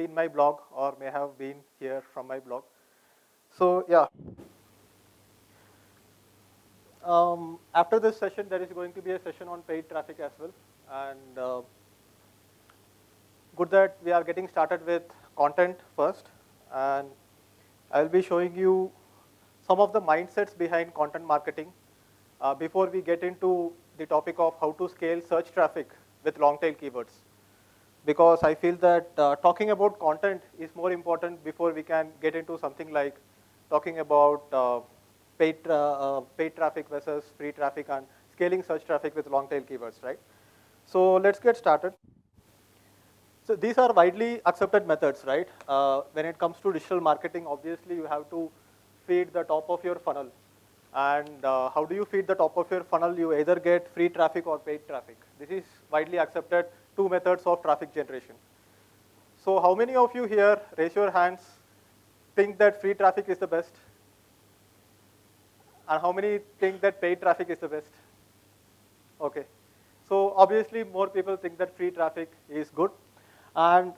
seen my blog or may have been here from my blog. So yeah, after this session, there is going to be a session on paid traffic as well. And good that we are getting started with content first. And I'll be showing you some of the mindsets behind content marketing before we get into the topic of how to scale search traffic with long tail keywords. Because I feel that talking about content is more important before we can get into something like talking about paid traffic versus free traffic and scaling search traffic with long tail keywords, right? So let's get started. So these are widely accepted methods, right? When it comes to digital marketing, obviously you have to feed the top of your funnel. And how do you feed the top of your funnel? You either get free traffic or paid traffic. This is widely accepted two methods of traffic generation. So how many of you here, raise your hands, think that free traffic is the best? And how many think that paid traffic is the best? Okay. So obviously more people think that free traffic is good. And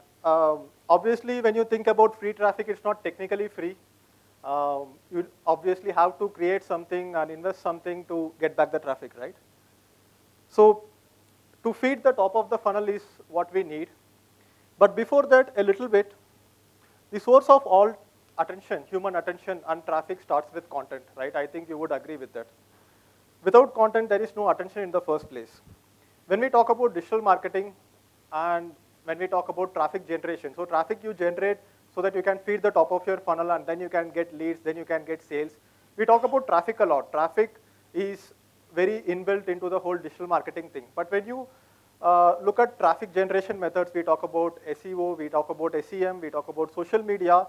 obviously when you think about free traffic, it's not technically free. You obviously have to create something and invest something to get back the traffic, right? So to feed the top of the funnel is what we need. But before that, a little bit, the source of all attention, human attention and traffic starts with content, right? I think you would agree with that. Without content, there is no attention in the first place. When we talk about digital marketing and when we talk about traffic generation, so traffic you generate so that you can feed the top of your funnel and then you can get leads, then you can get sales. We talk about traffic a lot. Traffic is very inbuilt into the whole digital marketing thing. But when you look at traffic generation methods, we talk about SEO, we talk about SEM, we talk about social media.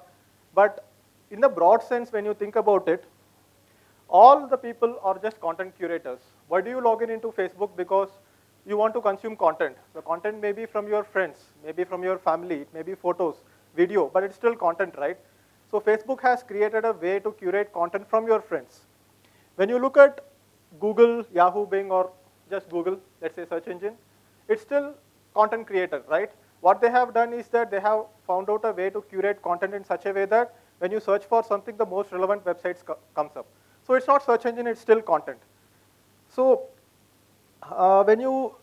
But in the broad sense, when you think about it, all the people are just content curators. Why do you log in into Facebook? Because you want to consume content. The content may be from your friends, maybe from your family, it may be photos, video, but it's still content, right? So Facebook has created a way to curate content from your friends. When you look at Google, Yahoo, Bing, or just Google, let's say search engine, it's still content creator, right? What they have done is that they have found out a way to curate content in such a way that when you search for something, the most relevant websites comes up. So it's not search engine, it's still content. So when you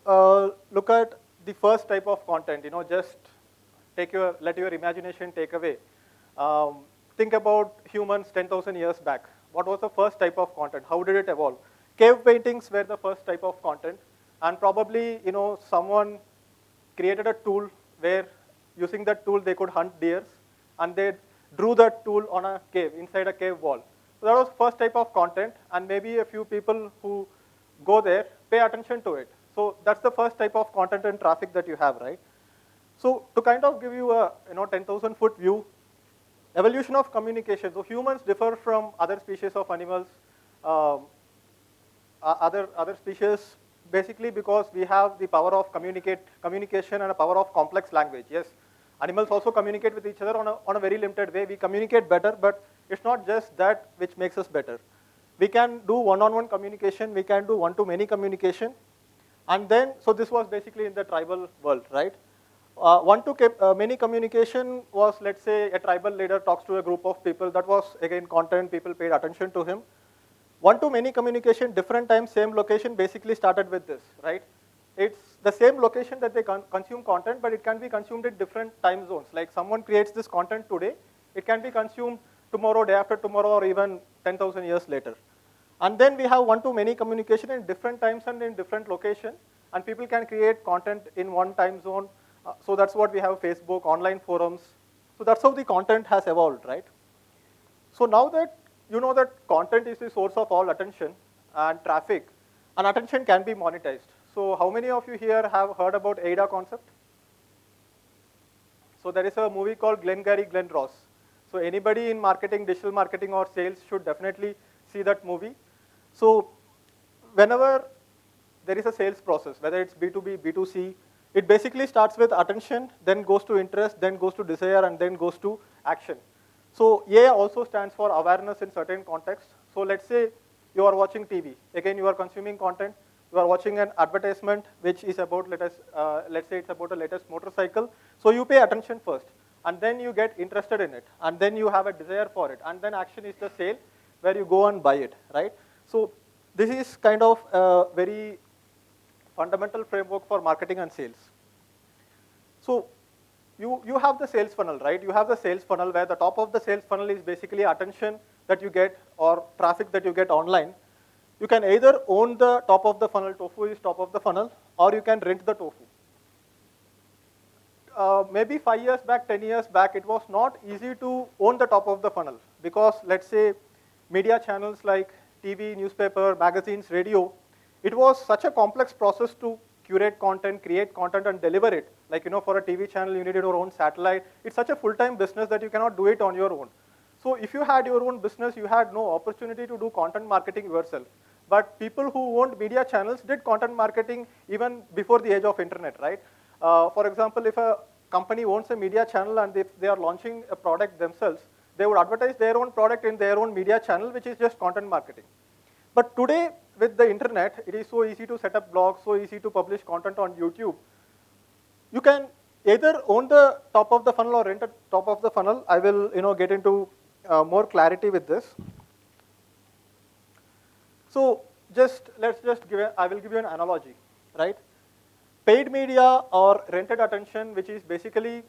look at the first type of content, just let your imagination take away. Think about humans 10,000 years back. What was the first type of content? How did it evolve? Cave paintings were the first type of content, and probably someone created a tool where using that tool they could hunt deers, and they drew that tool on a cave, inside a cave wall. So that was first type of content, and maybe a few people who go there pay attention to it. So that's the first type of content and traffic that you have, right? So to kind of give you a 10,000 foot view, evolution of communication. So humans differ from other species of animals, other species, basically because we have the power of communication and a power of complex language. Yes, animals also communicate with each other on a very limited way. We communicate better, but it's not just that which makes us better. We can do one-on-one communication, we can do one-to-many communication, and then, so this was basically in the tribal world, right? One-to-many communication was, let's say, a tribal leader talks to a group of people. That was, again, content, people paid attention to him. One-to-many communication, different times, same location, basically started with this, right? It's the same location that they consume content, but it can be consumed in different time zones. Like someone creates this content today, it can be consumed tomorrow, day after tomorrow, or even 10,000 years later. And then we have one-to-many communication in different times and in different location, and people can create content in one time zone. So that's what we have: Facebook, online forums. So that's how the content has evolved, right? So now that you know that content is the source of all attention and traffic, and attention can be monetized. So how many of you here have heard about AIDA concept? So there is a movie called Glengarry Glen Ross. So anybody in marketing, digital marketing or sales should definitely see that movie. So whenever there is a sales process, whether it's B2B, B2C, it basically starts with attention, then goes to interest, then goes to desire, and then goes to action. So A also stands for awareness in certain contexts. So let's say you are watching TV. Again, you are consuming content. You are watching an advertisement which is about, let's say it's about a latest motorcycle. So you pay attention first. and then you get interested in it, and then you have a desire for it, and then action is the sale, where you go and buy it, right? So this is kind of a very fundamental framework for marketing and sales. So you have the sales funnel, right? You have the sales funnel where the top of the sales funnel is basically attention that you get or traffic that you get online. You can either own the top of the funnel, tofu is top of the funnel, or you can rent the tofu. Maybe 5 years back, 10 years back, it was not easy to own the top of the funnel because, let's say, media channels like TV, newspaper, magazines, radio, it was such a complex process to curate content, create content, and deliver it. Like, for a TV channel, you needed your own satellite. It's such a full-time business that you cannot do it on your own. So if you had your own business, you had no opportunity to do content marketing yourself. But people who owned media channels did content marketing even before the age of internet, right? For example, if a company owns a media channel and if they are launching a product themselves, they would advertise their own product in their own media channel, which is just content marketing. But today, with the internet, it is so easy to set up blogs, so easy to publish content on YouTube. You can either own the top of the funnel or rent the top of the funnel. I will get into more clarity with this. So I will give you an analogy, right? Paid media or rented attention, which is basically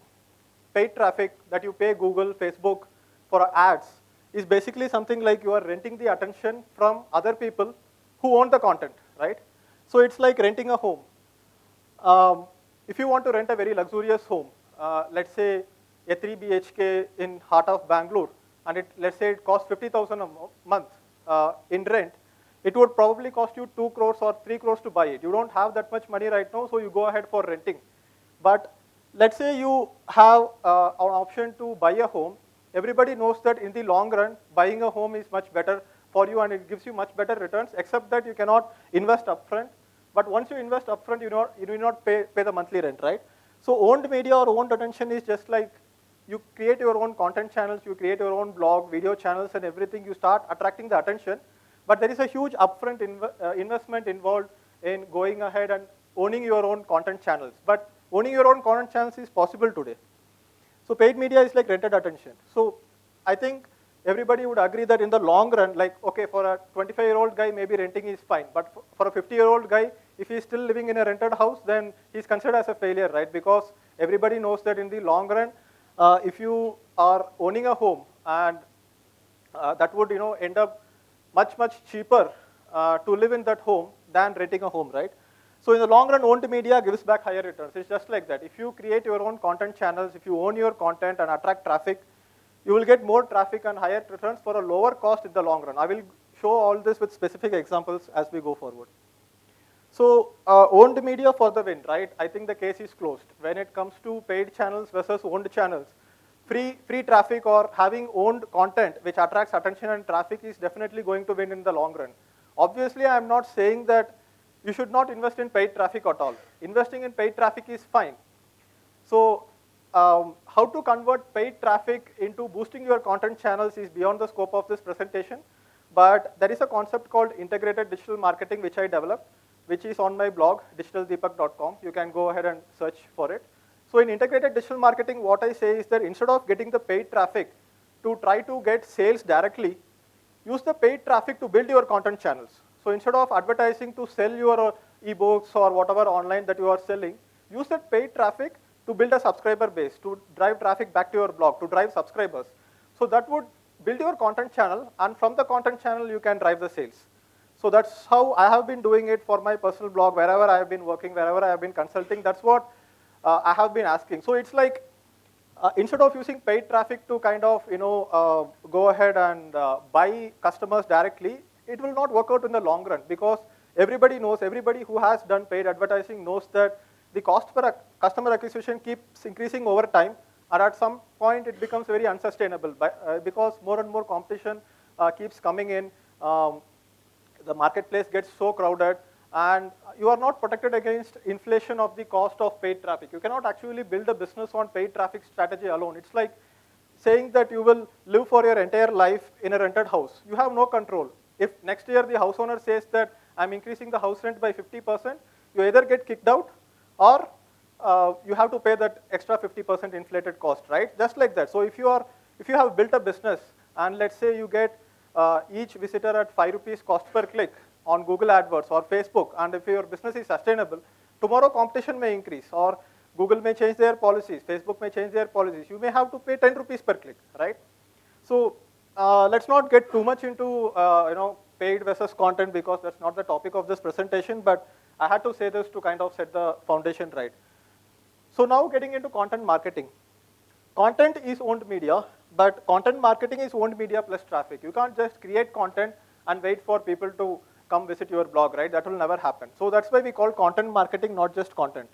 paid traffic that you pay Google, Facebook for ads, is basically something like you are renting the attention from other people who own the content, right? So it's like renting a home. If you want to rent a very luxurious home, let's say a 3 BHK in heart of Bangalore, and let's say it costs 50,000 a month in rent, it would probably cost you 2 crores or 3 crores to buy it. You don't have that much money right now, so you go ahead for renting. But let's say you have an option to buy a home. Everybody knows that in the long run, buying a home is much better for you and it gives you much better returns, except that you cannot invest upfront. But once you invest upfront, you do not pay the monthly rent, right? So owned media or owned attention is just like you create your own content channels, you create your own blog, video channels and everything, you start attracting the attention. But there is a huge upfront investment involved in going ahead and owning your own content channels. But owning your own content channels is possible today. So paid media is like rented attention. So I think everybody would agree that in the long run, like, okay, for a 25-year-old guy, maybe renting is fine. But for a 50-year-old guy, if he's still living in a rented house, then he's considered as a failure, right? Because everybody knows that in the long run, if you are owning a home, and that would end up much cheaper to live in that home than renting a home, right? So in the long run, owned media gives back higher returns. It's just like that. If you create your own content channels, if you own your content and attract traffic, you will get more traffic and higher returns for a lower cost in the long run. I will show all this with specific examples as we go forward. So owned media for the win, right? I think the case is closed. When it comes to paid channels versus owned channels, free traffic or having owned content which attracts attention and traffic is definitely going to win in the long run. Obviously, I am not saying that you should not invest in paid traffic at all. Investing in paid traffic is fine. So how to convert paid traffic into boosting your content channels is beyond the scope of this presentation. But there is a concept called integrated digital marketing which I developed, which is on my blog, digitaldeepak.com. You can go ahead and search for it. So in integrated digital marketing, what I say is that instead of getting the paid traffic to try to get sales directly, use the paid traffic to build your content channels. So instead of advertising to sell your ebooks or whatever online that you are selling, use that paid traffic to build a subscriber base, to drive traffic back to your blog, to drive subscribers. So that would build your content channel, and from the content channel, you can drive the sales. So that's how I have been doing it for my personal blog, wherever I have been working, wherever I have been consulting. That's what I have been asking. So it's like, instead of using paid traffic to kind of, go ahead and buy customers directly, it will not work out in the long run, because everybody who has done paid advertising knows that the cost per customer acquisition keeps increasing over time, and at some point it becomes very unsustainable because more and more competition keeps coming in. The marketplace gets so crowded, and you are not protected against inflation of the cost of paid traffic. You cannot actually build a business on paid traffic strategy alone. It's like saying that you will live for your entire life in a rented house. You have no control. If next year the house owner says that I'm increasing the house rent by 50%, you either get kicked out or you have to pay that extra 50% inflated cost, right? Just like that. So if you have built a business and let's say you get each visitor at 5 rupees cost per click on Google AdWords or Facebook, and if your business is sustainable, tomorrow competition may increase, or Google may change their policies, Facebook may change their policies. You may have to pay 10 rupees per click, right? So let's not get too much into paid versus content, because that's not the topic of this presentation, but I had to say this to kind of set the foundation right. So now getting into content marketing. Content is owned media, but content marketing is owned media plus traffic. You can't just create content and wait for people to come visit your blog, right? That will never happen. So that's why we call content marketing, not just content.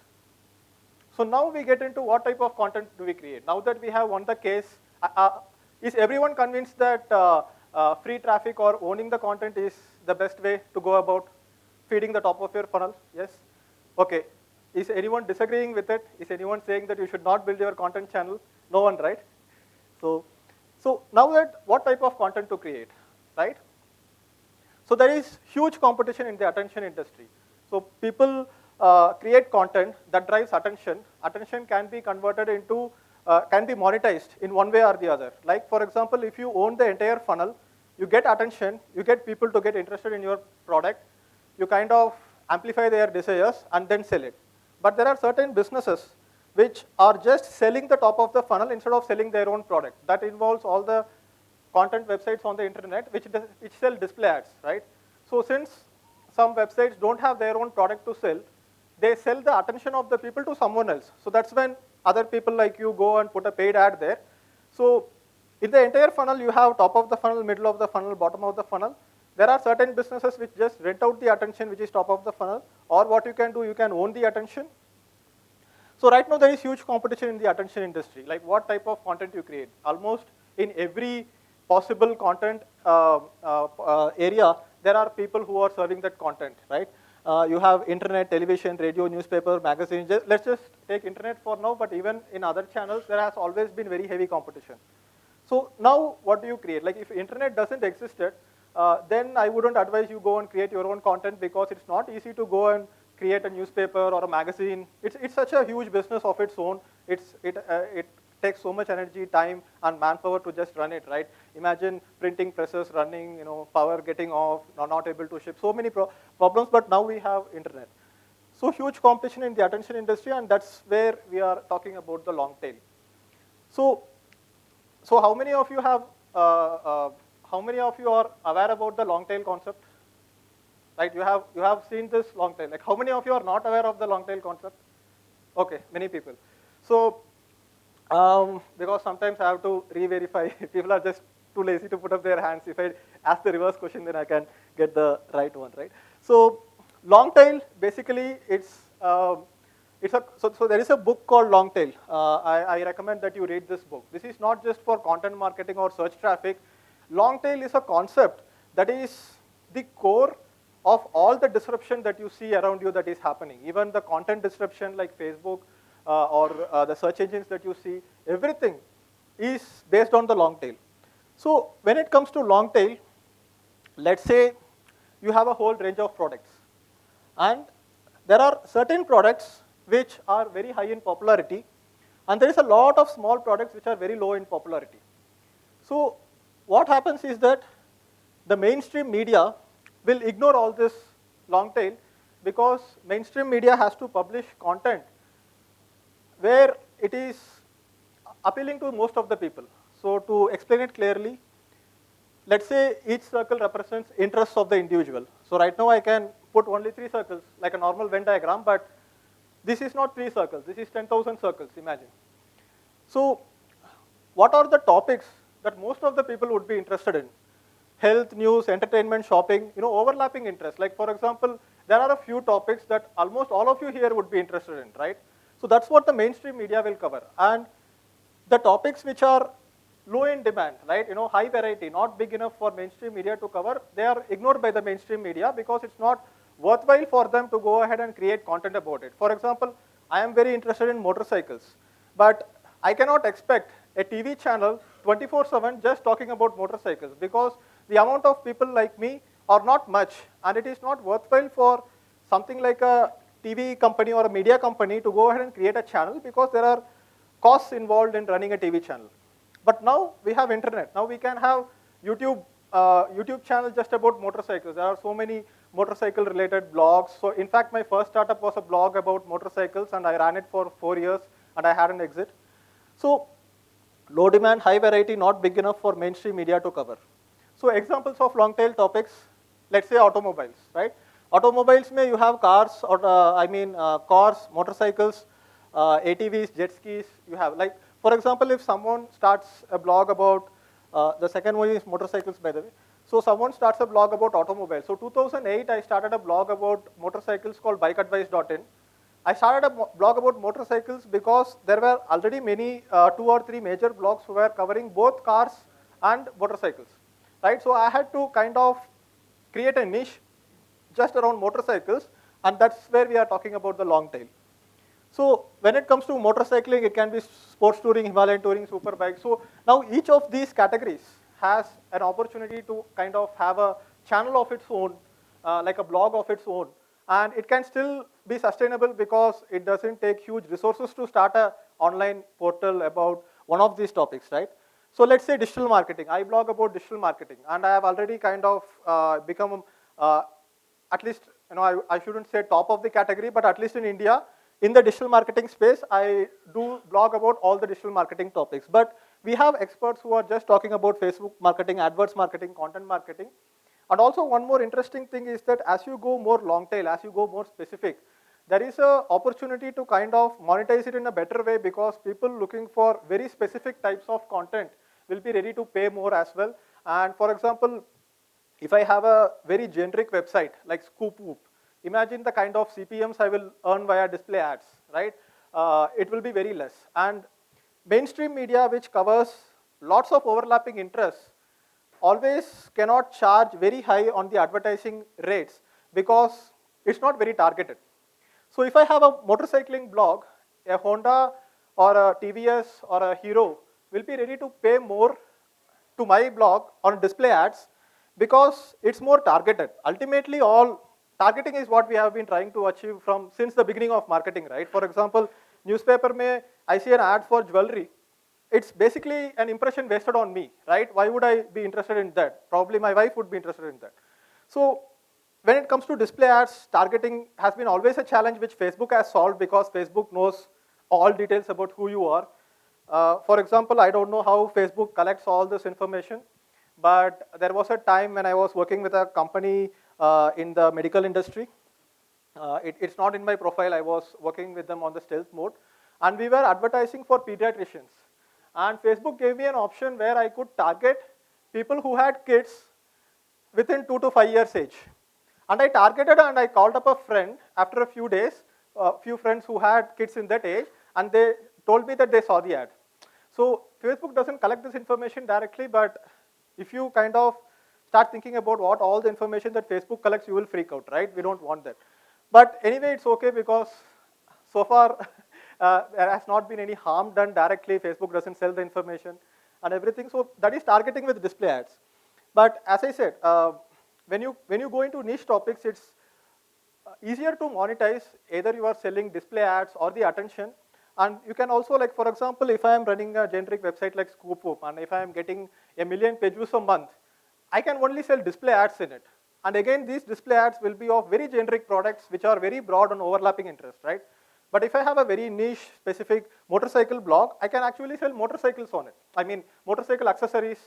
So now we get into what type of content do we create. Now that we have won the case, is everyone convinced that free traffic or owning the content is the best way to go about feeding the top of your funnel? Yes? Okay. Is anyone disagreeing with it? Is anyone saying that you should not build your content channel? No one, right? So now that what type of content to create, right? So there is huge competition in the attention industry. So people create content that drives attention. Attention can be converted into, can be monetized in one way or the other. Like for example, if you own the entire funnel, you get attention, you get people to get interested in your product, you kind of amplify their desires and then sell it. But there are certain businesses which are just selling the top of the funnel instead of selling their own product. That involves all the content websites on the internet which sell display ads, right? So since some websites don't have their own product to sell, they sell the attention of the people to someone else. So that's when other people like you go and put a paid ad there. So in the entire funnel, you have top of the funnel, middle of the funnel, bottom of the funnel. There are certain businesses which just rent out the attention which is top of the funnel, or what you can do, you can own the attention. So right now there is huge competition in the attention industry, like what type of content you create. Almost in every possible content area, there are people who are serving that content, right? You have internet, television, radio, newspaper, magazine. Let's just take internet for now, but even in other channels, there has always been very heavy competition. So now what do you create? Like if internet doesn't exist, then I wouldn't advise you go and create your own content, because it's not easy to go and create a newspaper or a magazine. It's such a huge business of its own. It takes so much energy, time, and manpower to just run it, right? Imagine printing presses running, power getting off, not able to ship, so many problems, but now we have internet. So huge competition in the attention industry, and that's where we are talking about the long tail. So how many of you have, how many of you are aware about the long tail concept? Right, you have seen this long tail. Like how many of you are not aware of the long tail concept? Okay, many people. So, because sometimes I have to re-verify, people are just too lazy to put up their hands. If I ask the reverse question, then I can get the right one, right? So, long tail, basically, so there is a book called Long Tail. I recommend that you read this book. This is not just for content marketing or search traffic. Long tail is a concept that is the core of all the disruption that you see around you that is happening. Even the content disruption like Facebook or the search engines that you see, everything is based on the long tail. So when it comes to long tail, let's say you have a whole range of products. And there are certain products which are very high in popularity, and there is a lot of small products which are very low in popularity. So what happens is that the mainstream media will ignore all this long tail, because mainstream media has to publish content where it is appealing to most of the people. So to explain it clearly, let's say each circle represents interests of the individual. So right now I can put only 3 circles like a normal Venn diagram, but this is not 3 circles, this is 10,000 circles, imagine. So what are the topics that most of the people would be interested in? Health, news, entertainment, shopping, overlapping interests. Like for example, there are a few topics that almost all of you here would be interested in, right? So that's what the mainstream media will cover. And the topics which are low in demand, right? High variety, not big enough for mainstream media to cover, they are ignored by the mainstream media because it's not worthwhile for them to go ahead and create content about it. For example, I am very interested in motorcycles, but I cannot expect a TV channel 24/7 just talking about motorcycles, because the amount of people like me are not much, and it is not worthwhile for something like a TV company or a media company to go ahead and create a channel because there are costs involved in running a TV channel. But now we have internet. Now we can have YouTube channel just about motorcycles. There are so many motorcycle related blogs. So in fact, my first startup was a blog about motorcycles and I ran it for 4 years and I had an exit. So low demand, high variety, not big enough for mainstream media to cover. So examples of long tail topics, let's say automobiles, right? Automobiles may you have cars or cars, motorcycles, ATVs, jet skis. You have like, for example, if someone starts a blog about the second one is motorcycles, by the way. So someone starts a blog about automobiles. So 2008, I started a blog about motorcycles called bikeadvice.in. I started a blog about motorcycles because there were already many 2 or 3 major blogs who were covering both cars and motorcycles, right? So I had to kind of create a niche just around motorcycles, and that's where we are talking about the long tail. So when it comes to motorcycling, it can be sports touring, Himalayan touring, super bike. So now each of these categories has an opportunity to kind of have a channel of its own, like a blog of its own. And it can still be sustainable because it doesn't take huge resources to start an online portal about one of these topics, right? So let's say digital marketing. I blog about digital marketing, and I have already kind of become, at least, I shouldn't say top of the category, but at least in India, in the digital marketing space, I do blog about all the digital marketing topics. But we have experts who are just talking about Facebook marketing, AdWords marketing, content marketing. And also one more interesting thing is that as you go more long tail, as you go more specific, there is an opportunity to kind of monetize it in a better way because people looking for very specific types of content will be ready to pay more as well. And for example, if I have a very generic website like Scoop Whoop, imagine the kind of CPMs I will earn via display ads, right? It will be very less. And mainstream media, which covers lots of overlapping interests, always cannot charge very high on the advertising rates because it's not very targeted. So if I have a motorcycling blog, a Honda or a TVS or a Hero will be ready to pay more to my blog on display ads because it's more targeted. Ultimately, all targeting is what we have been trying to achieve from since the beginning of marketing, right? For example, newspaper may I see an ad for jewelry. It's basically an impression wasted on me, right? Why would I be interested in that? Probably my wife would be interested in that. So when it comes to display ads, targeting has been always a challenge which Facebook has solved because Facebook knows all details about who you are. For example, I don't know how Facebook collects all this information, but there was a time when I was working with a company in the medical industry. It's not in my profile. I was working with them on the stealth mode. And we were advertising for pediatricians. And Facebook gave me an option where I could target people who had kids within 2 to 5 years age. And I targeted and I called up a friend after a few days, a few friends who had kids in that age, and they told me that they saw the ad. So Facebook doesn't collect this information directly, but if you kind of start thinking about what all the information that Facebook collects, you will freak out, right? We don't want that. But anyway, it's okay because so far there has not been any harm done directly. Facebook doesn't sell the information and everything. So that is targeting with display ads. But as I said, when you go into niche topics, it's easier to monetize. Either you are selling display ads or the attention. And you can also, like, for example, if I am running a generic website like ScoopWhoop, and if I am getting 1 million page views a month, I can only sell display ads in it. And again, these display ads will be of very generic products which are very broad and overlapping interest, right? But if I have a very niche specific motorcycle blog, I can actually sell motorcycles on it. I mean, motorcycle accessories.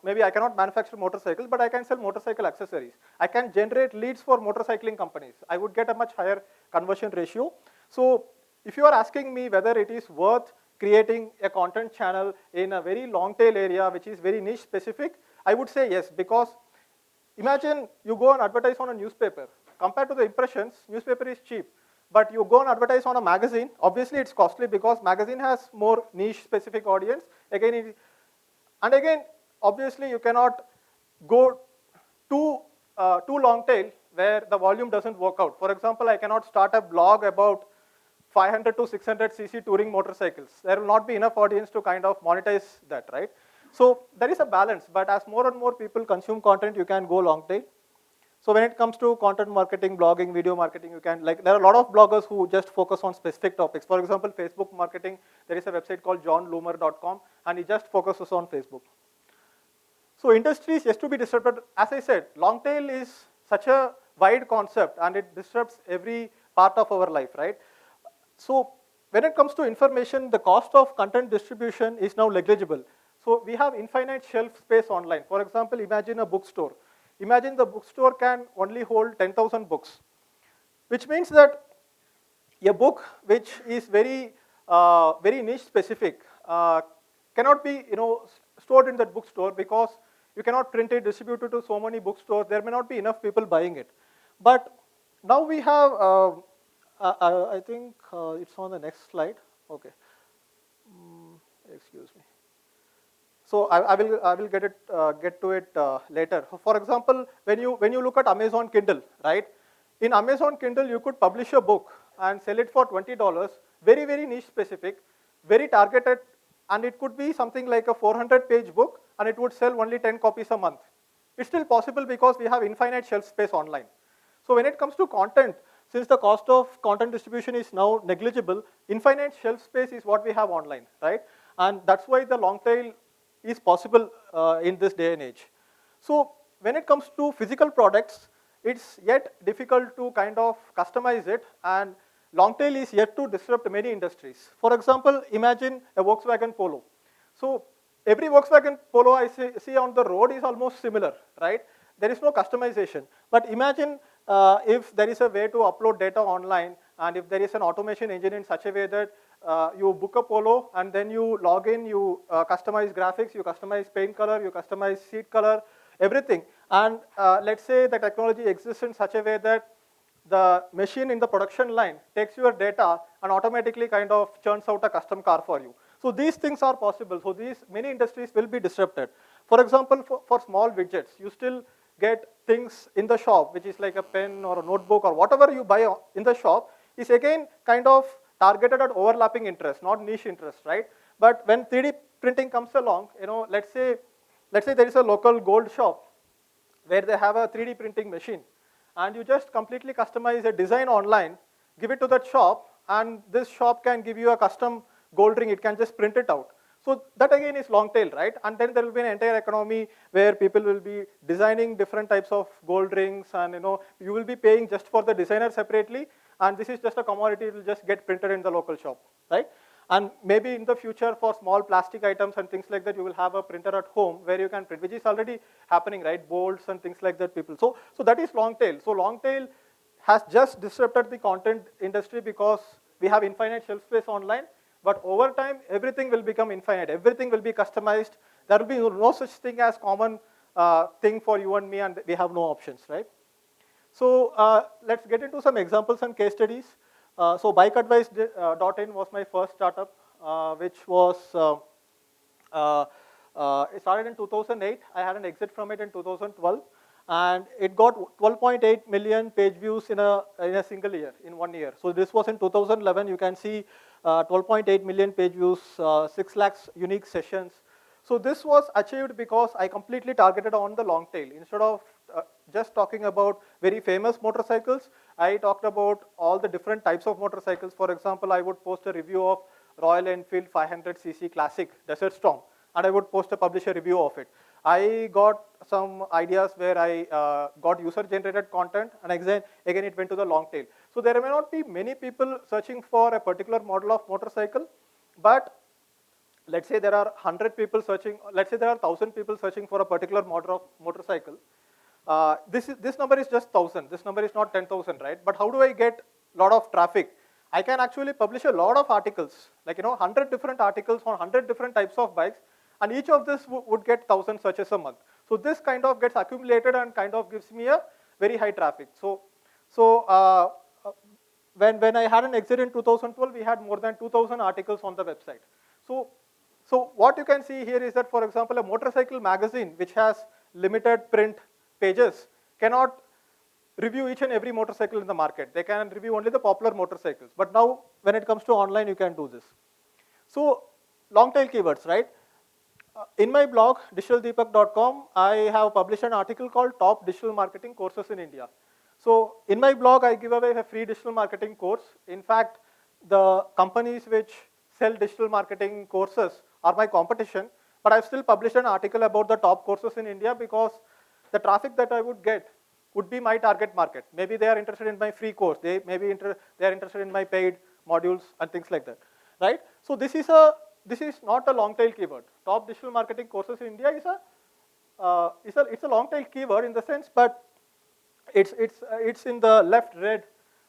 Maybe I cannot manufacture motorcycles, but I can sell motorcycle accessories. I can generate leads for motorcycling companies. I would get a much higher conversion ratio. So if you are asking me whether it is worth creating a content channel in a very long tail area, which is very niche specific, I would say yes, because imagine you go and advertise on a newspaper. Compared to the impressions, newspaper is cheap. But you go and advertise on a magazine, obviously it's costly because magazine has more niche specific audience. Again, obviously you cannot go too long tail where the volume doesn't work out. For example, I cannot start a blog about 500 to 600 cc touring motorcycles. There will not be enough audience to kind of monetize that, right? So there is a balance, but as more and more people consume content, you can go long tail. So when it comes to content marketing, blogging, video marketing, you can, like, there are a lot of bloggers who just focus on specific topics. For example, Facebook marketing, there is a website called johnloomer.com, and he just focuses on Facebook. So industry is yet to be disrupted. As I said, long tail is such a wide concept, and it disrupts every part of our life, right? So when it comes to information, the cost of content distribution is now negligible. So we have infinite shelf space online. For example, imagine a bookstore. Imagine the bookstore can only hold 10,000 books, which means that a book which is very niche specific cannot be stored in that bookstore, because you cannot print it, distribute it to so many bookstores. There may not be enough people buying it. But now we have, I think it's on the next slide. Okay, excuse me. So I will get to it later. For example, when you look at Amazon Kindle, right? In Amazon Kindle, you could publish a book and sell it for $20, very niche specific, very targeted, and it could be something like a 400-page book, and it would sell only 10 copies a month. It's still possible because we have infinite shelf space online. So when it comes to content, since the cost of content distribution is now negligible, infinite shelf space is what we have online, right? And that's why the long tail is possible in this day and age. So when it comes to physical products, it's yet difficult to kind of customize it, and long tail is yet to disrupt many industries. For example, imagine a Volkswagen Polo. So every Volkswagen Polo I see on the road is almost similar, right? There is no customization. But imagine if there is a way to upload data online, and if there is an automation engine in such a way that you book a Polo, and then you log in, you customize graphics, you customize paint color, you customize seat color, everything. And let's say the technology exists in such a way that the machine in the production line takes your data and automatically kind of churns out a custom car for you. So these things are possible. So these many industries will be disrupted. For example, for small widgets, you still get things in the shop, which is like a pen or a notebook or whatever you buy in the shop, is again kind of targeted at overlapping interest, not niche interest, right? But when 3D printing comes along, let's say there is a local gold shop where they have a 3D printing machine, and you just completely customize a design online, give it to that shop, and this shop can give you a custom gold ring. It can just print it out. So that again is long tail, right? And then there will be an entire economy where people will be designing different types of gold rings, and you will be paying just for the designer separately, and this is just a commodity. It will just get printed in the local shop, right? And maybe in the future, for small plastic items and things like that, you will have a printer at home where you can print, which is already happening, right? Bolts and things like that, people. So that is long tail. So long tail has just disrupted the content industry because we have infinite shelf space online. But over time, everything will become infinite. Everything will be customized. There will be no such thing as common thing for you and me, and we have no options, right? So let's get into some examples and case studies. So bikeadvice.in was my first startup, which was, it started in 2008. I had an exit from it in 2012. And it got 12.8 million page views in a single year, in 1 year. So this was in 2011. You can see 12.8 million page views, 6 lakhs unique sessions. So this was achieved because I completely targeted on the long tail. Instead of just talking about very famous motorcycles, I talked about all the different types of motorcycles. For example, I would post a review of Royal Enfield 500cc Classic Desert Storm, and I would post a publisher review of it. I got some ideas where I got user-generated content, and again it went to the long tail. So there may not be many people searching for a particular model of motorcycle, but let's say there are 100 people searching, let's say there are 1,000 people searching for a particular model of motorcycle. This number is just 1,000. This number is not 10,000, right? But how do I get a lot of traffic? I can actually publish a lot of articles, like 100 different articles on 100 different types of bikes, and each of this would get 1,000 searches a month. So this kind of gets accumulated and kind of gives me a very high traffic. So when I had an exit in 2012, we had more than 2,000 articles on the website. So what you can see here is that, for example, a motorcycle magazine which has limited print pages cannot review each and every motorcycle in the market. They can review only the popular motorcycles. But now when it comes to online, you can do this. So long tail keywords, right? In my blog, digitaldeepak.com, I have published an article called Top Digital Marketing Courses in India. So in my blog, I give away a free digital marketing course. In fact, the companies which sell digital marketing courses are my competition, but I've still published an article about the top courses in India because the traffic that I would get would be my target market. Maybe they are interested in my free course. They are interested in my paid modules and things like that, right? So this is not a long tail keyword. Top digital marketing courses in India it's a long tail keyword in the sense, but it's in the left red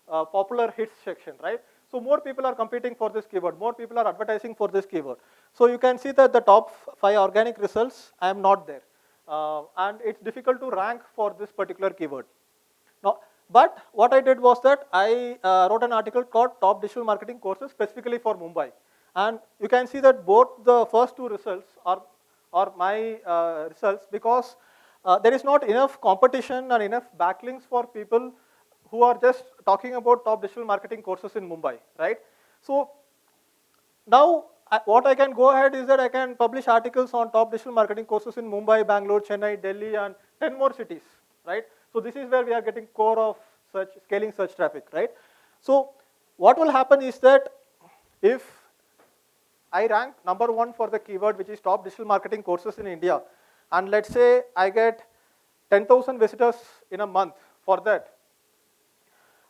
popular hits section, right? So more people are competing for this keyword. More people are advertising for this keyword. So you can see that the top 5 organic results, I am not there. And it's difficult to rank for this particular keyword. Now, but what I did was that I wrote an article called Top Digital Marketing Courses specifically for Mumbai. And you can see that both the first two results are my results because there is not enough competition and enough backlinks for people who are just talking about top digital marketing courses in Mumbai, right? So now what I can go ahead is that I can publish articles on top digital marketing courses in Mumbai, Bangalore, Chennai, Delhi, and 10 more cities, right? So this is where we are getting core of scaling search traffic, right? So what will happen is that if I rank number 1 for the keyword, which is top digital marketing courses in India, and let's say I get 10,000 visitors in a month for that,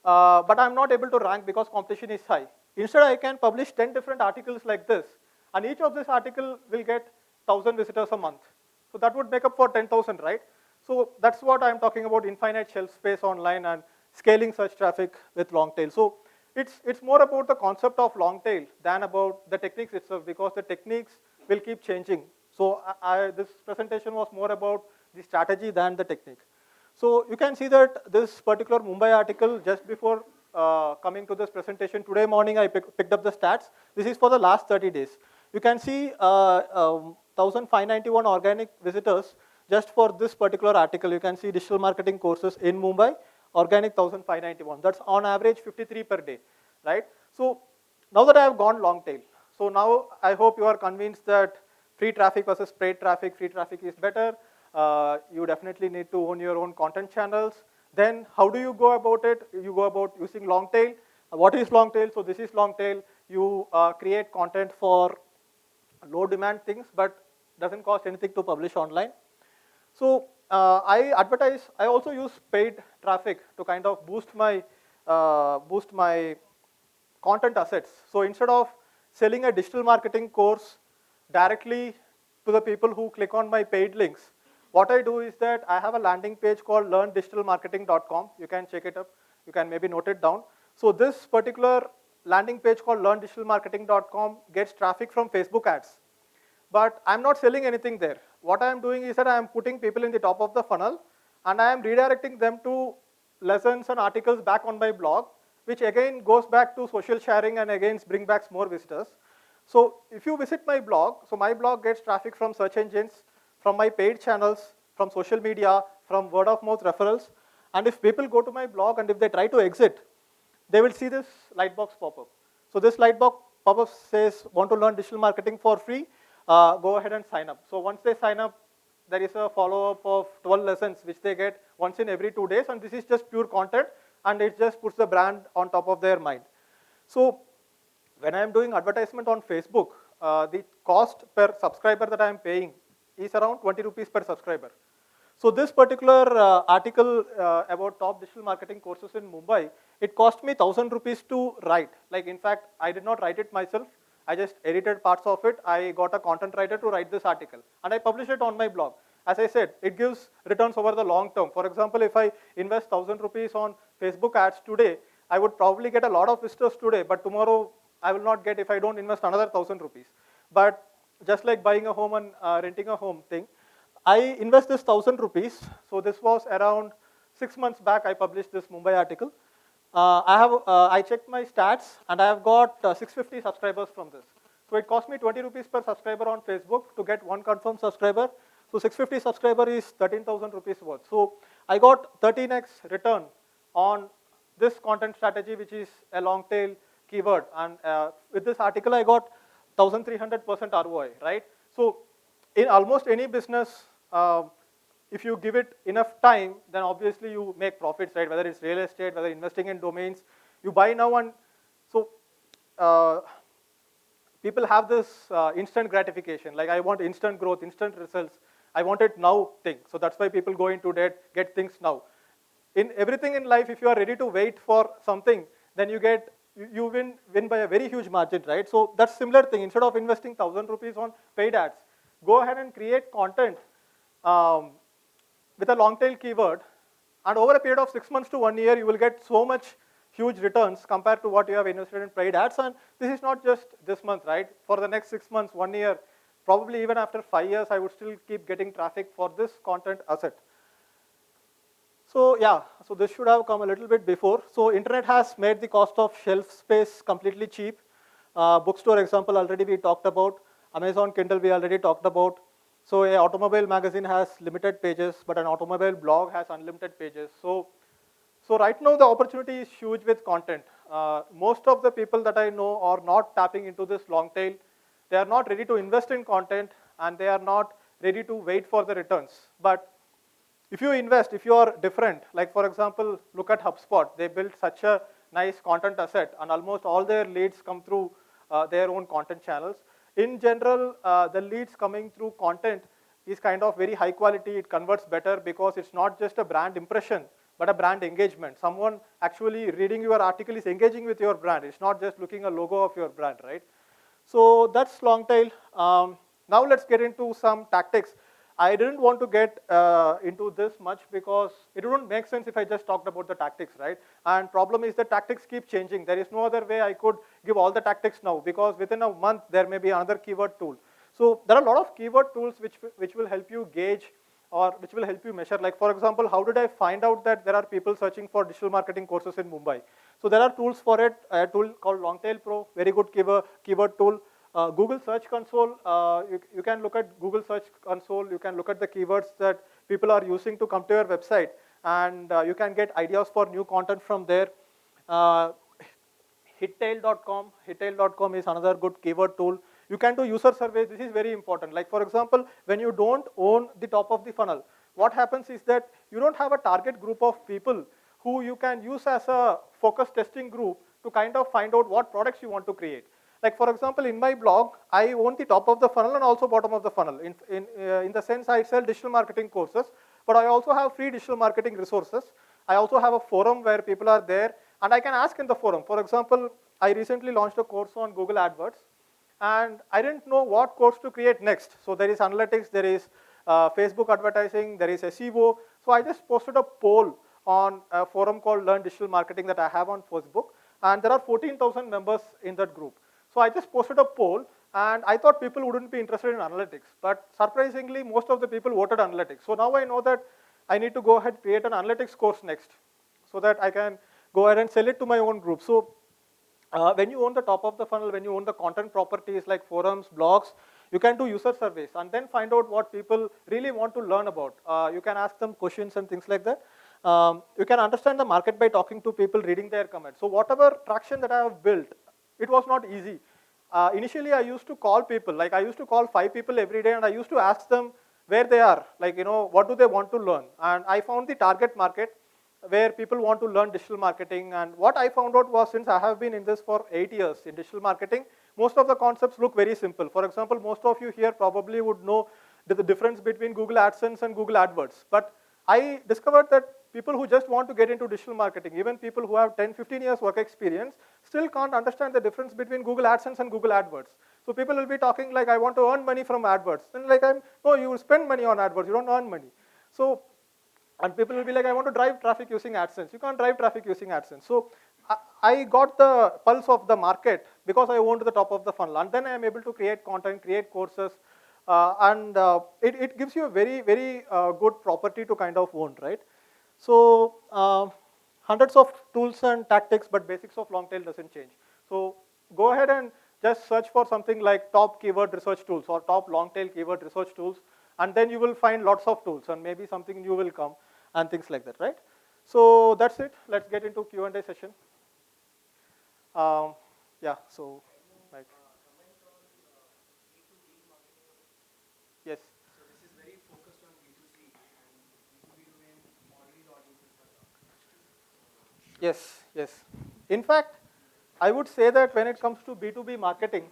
but I'm not able to rank because competition is high. Instead, I can publish 10 different articles like this, and each of this article will get 1,000 visitors a month. So that would make up for 10,000, right? So that's what I'm talking about, infinite shelf space online and scaling search traffic with long tail. So it's more about the concept of long tail than about the techniques itself, because the techniques will keep changing. So this presentation was more about the strategy than the technique. So you can see that this particular Mumbai article, just before coming to this presentation, today morning I picked up the stats. This is for the last 30 days. You can see 1,591 organic visitors just for this particular article. You can see digital marketing courses in Mumbai, organic 1,591. That's on average 53 per day, right? So now that I have gone long tail, so now I hope you are convinced that free traffic versus paid traffic, free traffic is better. You definitely need to own your own content channels. Then how do you go about it? You go about using long tail. What is long tail? So this is long tail. You create content for low demand things, but doesn't cost anything to publish online. So I also use paid traffic to kind of boost my content assets. So instead of selling a digital marketing course directly to the people who click on my paid links, what I do is that I have a landing page called learndigitalmarketing.com. You can check it up. You can maybe note it down. So this particular landing page called learndigitalmarketing.com gets traffic from Facebook ads. But I'm not selling anything there. What I'm doing is that I'm putting people in the top of the funnel, and I am redirecting them to lessons and articles back on my blog, which again goes back to social sharing and again bring back more visitors. So if you visit my blog, so my blog gets traffic from search engines, from my paid channels, from social media, from word of mouth referrals. And if people go to my blog and if they try to exit, they will see this lightbox pop up. So this lightbox pop up says, want to learn digital marketing for free? Go ahead and sign up. So once they sign up, there is a follow-up of 12 lessons which they get once in every 2 days, and this is just pure content, and it just puts the brand on top of their mind. So when I am doing advertisement on Facebook, the cost per subscriber that I am paying is around 20 rupees per subscriber. So this particular article about top digital marketing courses in Mumbai, it cost me 1,000 rupees to write. Like, in fact, I did not write it myself. I just edited parts of it. I got a content writer to write this article, and I published it on my blog. As I said, it gives returns over the long term. For example, if I invest 1,000 rupees on Facebook ads today, I would probably get a lot of visitors today, but tomorrow I will not get if I don't invest another 1,000 rupees. But just like buying a home and renting a home thing, I invest this 1,000 rupees. So this was around 6 months back. I published this Mumbai article. I checked my stats, and I have got 650 subscribers from this. So it cost me 20 rupees per subscriber on Facebook to get one confirmed subscriber. So 650 subscriber is 13,000 rupees worth. So I got 13x return on this content strategy, which is a long tail keyword. And with this article, I got 1,300% ROI, right? So in almost any business, if you give it enough time, then obviously you make profits, right? Whether it's real estate, whether investing in domains, you buy now, and so uh, people have this instant gratification, like I want instant growth, instant results, I want it now thing. So that's why people go into debt, get things now. In everything in life, if you are ready to wait for something, then you win by a very huge margin, right? So that's similar thing. Instead of investing 1,000 rupees on paid ads, go ahead and create content um, with a long tail keyword, and over a period of 6 months to 1 year, you will get so much huge returns compared to what you have invested in paid ads. And this is not just this month, right? For the next 6 months, 1 year, probably even after 5 years, I would still keep getting traffic for this content asset. So yeah, so this should have come a little bit before. So internet has made the cost of shelf space completely cheap. Bookstore example already we talked about. Amazon Kindle we already talked about. So a automobile magazine has limited pages, but an automobile blog has unlimited pages. So right now the opportunity is huge with content. Most of the people that I know are not tapping into this long tail. They are not ready to invest in content, and they are not ready to wait for the returns. But if you invest, if you are different, like for example, look at HubSpot. They built such a nice content asset, and almost all their leads come through their own content channels. In general, the leads coming through content is kind of very high quality. It converts better because it's not just a brand impression, but a brand engagement. Someone actually reading your article is engaging with your brand. It's not just looking a logo of your brand, right? So that's long tail. Now let's get into some tactics. I didn't want to get into this much because it wouldn't make sense if I just talked about the tactics, right? And problem is the tactics keep changing. There is no other way I could give all the tactics now, because within a month there may be another keyword tool. So there are a lot of keyword tools which will help you gauge, or which will help you measure. Like for example, how did I find out that there are people searching for digital marketing courses in Mumbai? So there are tools for it. A tool called Longtail Pro, very good keyword tool. Google Search Console, you can look at Google Search Console, you can look at the keywords that people are using to come to your website, and you can get ideas for new content from there. Uh, Hittail.com is another good keyword tool. You can do user surveys. This is very important. Like for example, when you don't own the top of the funnel, what happens is that you don't have a target group of people who you can use as a focus testing group to kind of find out what products you want to create. Like for example, in my blog, I own the top of the funnel and also bottom of the funnel. In the sense, I sell digital marketing courses, but I also have free digital marketing resources. I also have a forum where people are there, and I can ask in the forum. For example, I recently launched a course on Google AdWords, and I didn't know what course to create next. So there is analytics, there is Facebook advertising, there is SEO. So I just posted a poll on a forum called Learn Digital Marketing that I have on Facebook, and there are 14,000 members in that group. So I just posted a poll, and I thought people wouldn't be interested in analytics, but surprisingly, most of the people voted analytics. So now I know that I need to go ahead and create an analytics course next, so that I can go ahead and sell it to my own group. So when you own the top of the funnel, when you own the content properties like forums, blogs, you can do user surveys and then find out what people really want to learn about. You can ask them questions and things like that. You can understand the market by talking to people, reading their comments. So whatever traction that I have built, it was not easy. Initially, I used to call people, like I used to call 5 people every day, and I used to ask them where they are, like, what do they want to learn? And I found the target market where people want to learn digital marketing. And what I found out was, since I have been in this for 8 years in digital marketing, most of the concepts look very simple. For example, most of you here probably would know the difference between Google AdSense and Google AdWords. But I discovered that people who just want to get into digital marketing, even people who have 10, 15 years work experience, still can't understand the difference between Google AdSense and Google AdWords. So people will be talking like, I want to earn money from AdWords. And like, no, you will spend money on AdWords, you don't earn money. So, and people will be like, I want to drive traffic using AdSense. You can't drive traffic using AdSense. So I got the pulse of the market because I owned the top of the funnel. And then I am able to create content, create courses, it gives you a very, very good property to kind of own, right? So hundreds of tools and tactics, but basics of long tail doesn't change. So go ahead and just search for something like top keyword research tools or top long tail keyword research tools, and then you will find lots of tools, and maybe something new will come and things like that, right? So that's it. Let's get into Q&A session. Yeah, so like, yes. Yes, yes. In fact, I would say that when it comes to B2B marketing,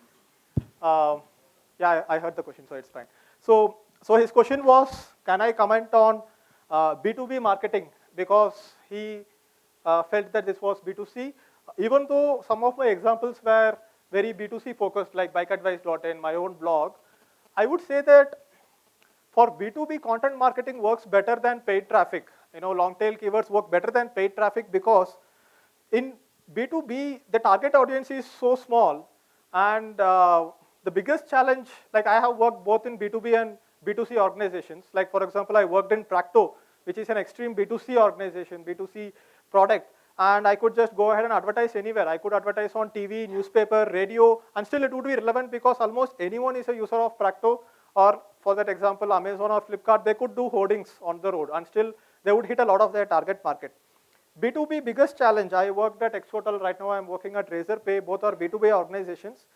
uh, yeah, I heard the question, so it's fine. So his question was, can I comment on B2B marketing, because he felt that this was B2C, even though some of my examples were very B2C focused, like bikeadvice.in, my own blog. I would say that for B2B, content marketing works better than paid traffic. Long tail keywords work better than paid traffic because in B2B, the target audience is so small, and the biggest challenge, like I have worked both in B2B and B2C organizations. Like for example, I worked in Practo, which is an extreme B2C organization, B2C product, and I could just go ahead and advertise anywhere. I could advertise on TV, newspaper, radio, and still it would be relevant because almost anyone is a user of Practo, or for that example, Amazon or Flipkart, they could do hoardings on the road and still they would hit a lot of their target market. B2B biggest challenge, I worked at Xhotel, right now I'm working at Razorpay, both are B2B organizations.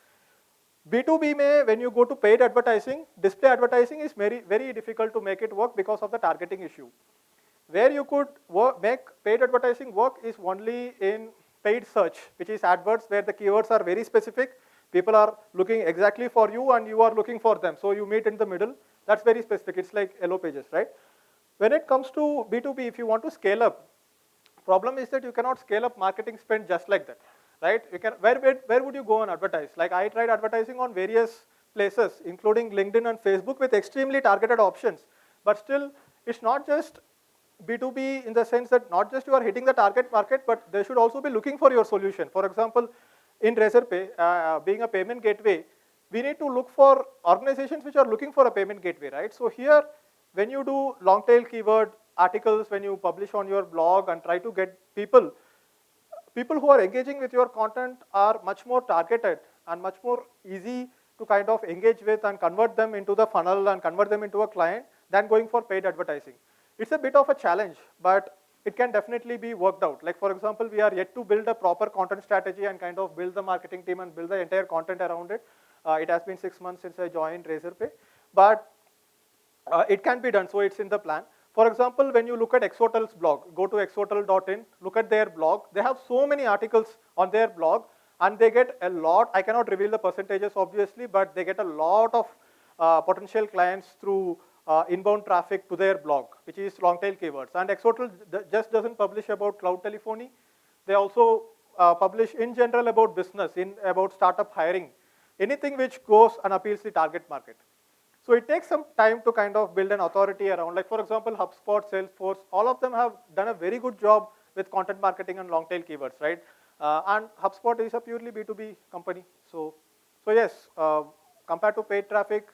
B2B may, when you go to paid advertising, display advertising is very, very difficult to make it work because of the targeting issue. Where you could make paid advertising work is only in paid search, which is adverts where the keywords are very specific. People are looking exactly for you and you are looking for them. So you meet in the middle. That's very specific. It's like Yellow Pages, right? When it comes to B2B, if you want to scale up, problem is that you cannot scale up marketing spend just like that, right? Where would you go and advertise? Like I tried advertising on various places, including LinkedIn and Facebook with extremely targeted options. But still, it's not just B2B in the sense that not just you are hitting the target market, but they should also be looking for your solution. For example, in Razorpay, being a payment gateway, we need to look for organizations which are looking for a payment gateway, right? So here, when you do long tail keyword articles, when you publish on your blog and try to get people who are engaging with your content are much more targeted and much more easy to kind of engage with and convert them into the funnel and convert them into a client than going for paid advertising. It's a bit of a challenge, but it can definitely be worked out. Like for example, we are yet to build a proper content strategy and kind of build the marketing team and build the entire content around it. It has been 6 months since I joined Razorpay, but it can be done, so it's in the plan. For example, when you look at Xhotel's blog, go to xhotel.in, look at their blog. They have so many articles on their blog, and they get a lot. I cannot reveal the percentages, obviously, but they get a lot of potential clients through inbound traffic to their blog, which is long tail keywords. And Xhotel just doesn't publish about cloud telephony. They also publish in general about business, about startup hiring, anything which goes and appeals the target market. So it takes some time to kind of build an authority around, like for example, HubSpot, Salesforce, all of them have done a very good job with content marketing and long tail keywords, right? And HubSpot is a purely B2B company. So yes, compared to paid traffic,